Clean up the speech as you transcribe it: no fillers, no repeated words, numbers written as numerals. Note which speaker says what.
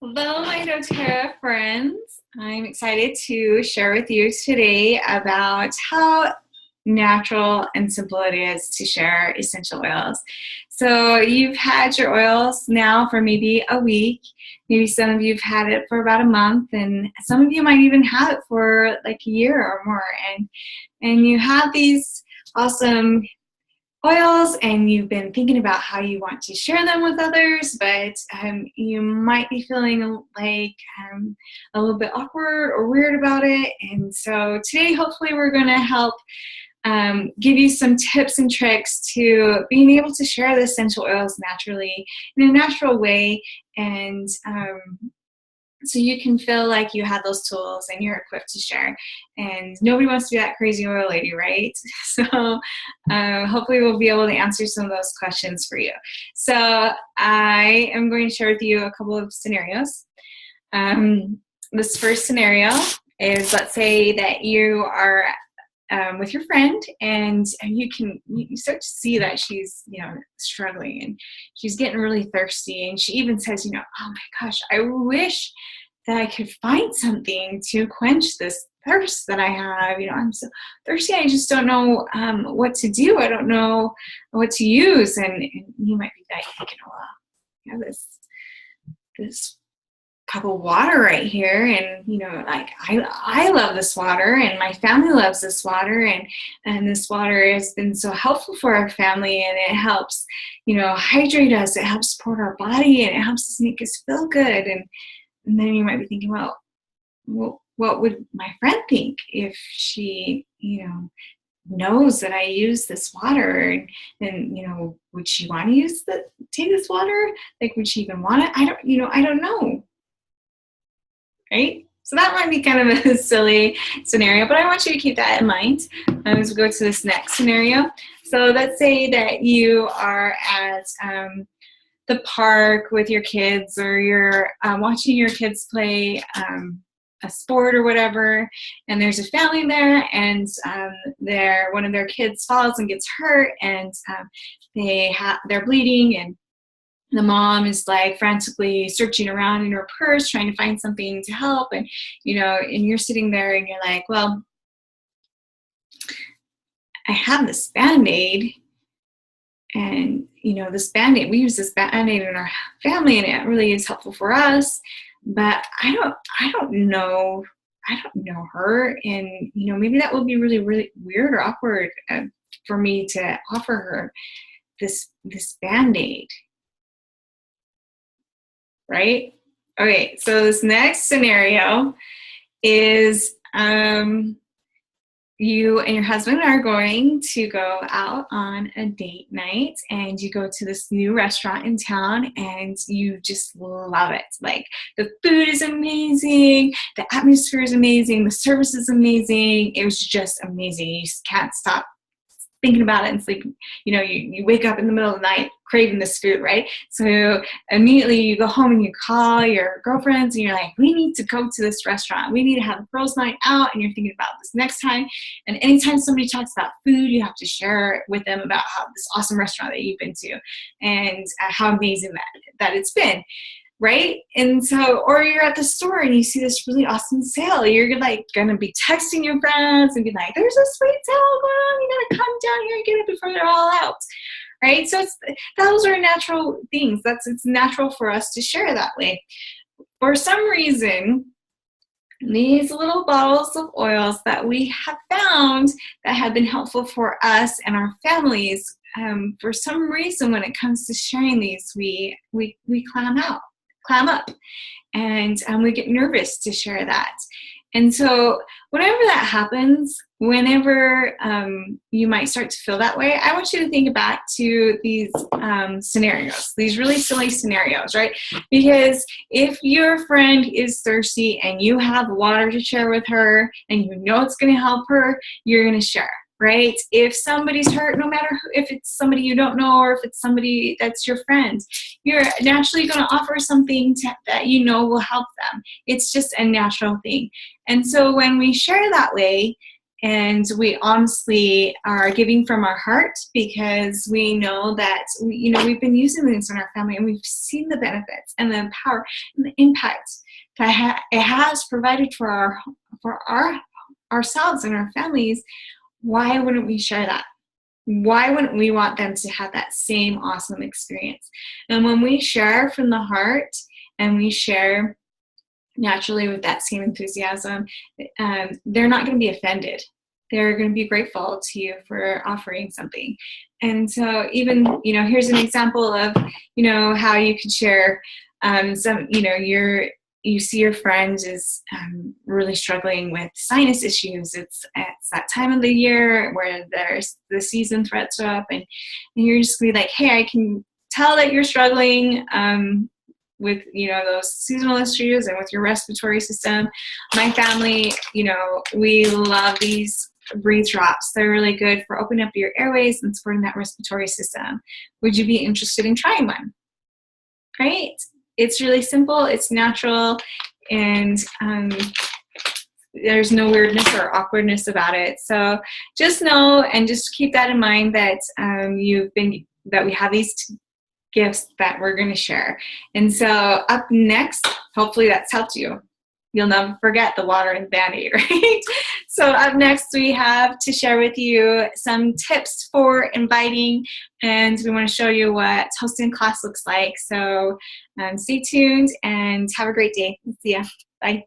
Speaker 1: Hello, my doTERRA friends. I'm excited to share with you today about how natural and simple it is to share essential oils. So you've had your oils now for maybe a week. Maybe some of you have had it for about a month, and some of you might even have it for like a year or more. And you have these awesome oils and you've been thinking about how you want to share them with others, but you might be feeling like a little bit awkward or weird about it. And so today, hopefully, we're going to help give you some tips and tricks to being able to share the essential oils naturally in a natural way, and so you can feel like you have those tools and you're equipped to share. And nobody wants to be that crazy oil lady, right? So hopefully we'll be able to answer some of those questions for you. So I am going to share with you a couple of scenarios. This first scenario is, let's say that you are with your friend, and you start to see that she's struggling and she's getting really thirsty, and she even says, oh my gosh, I wish that I could find something to quench this thirst that I have. I'm so thirsty, I just don't know what to do. I don't know what to use. And you might be thinking, well, this cup of water right here, and like I love this water, and my family loves this water, and this water has been so helpful for our family, and it helps hydrate us, it helps support our body, and it helps us make us feel good. And then you might be thinking, well, what would my friend think if she knows that I use this water, and would she want to take this water? Like, would she even want it? I don't know. Right? So that might be kind of a silly scenario, but I want you to keep that in mind as we go to this next scenario. So let's say that you are at the park with your kids, or you're watching your kids play a sport or whatever, and there's a family there, and one of their kids falls and gets hurt, and they're bleeding, and the mom is like frantically searching around in her purse trying to find something to help, and and you're sitting there and you're like, well, I have this Band-Aid, and this Band-Aid, we use this Band-Aid in our family, and it really is helpful for us, but I don't know her, and maybe that would be really, really weird or awkward for me to offer her this Band-Aid. Right? Okay, so this next scenario is you and your husband are going to go out on a date night, and you go to this new restaurant in town, and you just love it. Like, the food is amazing, the atmosphere is amazing, the service is amazing. It was just amazing. You just can't stop thinking about it and sleeping. You wake up in the middle of the night craving this food, right? So immediately you go home and you call your girlfriends, and you're like, we need to go to this restaurant. We need to have a girls' night out, and you're thinking about this next time. And anytime somebody talks about food, you have to share with them about how this awesome restaurant that you've been to, and how amazing that it's been. Right? And so, or you're at the store and you see this really awesome sale. You're like gonna be texting your friends and be like, there's a sweet sale going on. You gotta come down here and get it before they're all out. Right? So those are natural things. It's natural for us to share that way. For some reason, these little bottles of oils that we have found that have been helpful for us and our families, for some reason, when it comes to sharing these, we clam up, and we get nervous to share that. And so whenever that happens, whenever you might start to feel that way, I want you to think back to these scenarios, these really silly scenarios, right? Because if your friend is thirsty and you have water to share with her, and it's going to help her, you're going to share. Right? If somebody's hurt, no matter if it's somebody you don't know or if it's somebody that's your friend, you're naturally going to offer something that will help them. It's just a natural thing. And so when we share that way, And we honestly are giving from our heart because we know that we've been using these in our family, and we've seen the benefits and the power and the impact that it has provided for ourselves and our families. Why wouldn't we share that? Why wouldn't we want them to have that same awesome experience? And when we share from the heart and we share naturally with that same enthusiasm, they're not going to be offended. They're going to be grateful to you for offering something. And so even, here's an example of, how you could share you see your friend is really struggling with sinus issues. It's that time of the year where there's the season threats up, and you're just gonna be like, hey, I can tell that you're struggling with those seasonal issues and with your respiratory system. My family, we love these breathe drops. They're really good for opening up your airways and supporting that respiratory system. Would you be interested in trying one? Great. It's really simple, it's natural, and there's no weirdness or awkwardness about it. So just know and just keep that in mind that that we have these gifts that we're going to share. And so up next, hopefully that's helped you. You'll never forget the water and the Band-Aid, right? So up next, we have to share with you some tips for inviting, and we want to show you what hosting class looks like. So stay tuned and have a great day. See ya. Bye.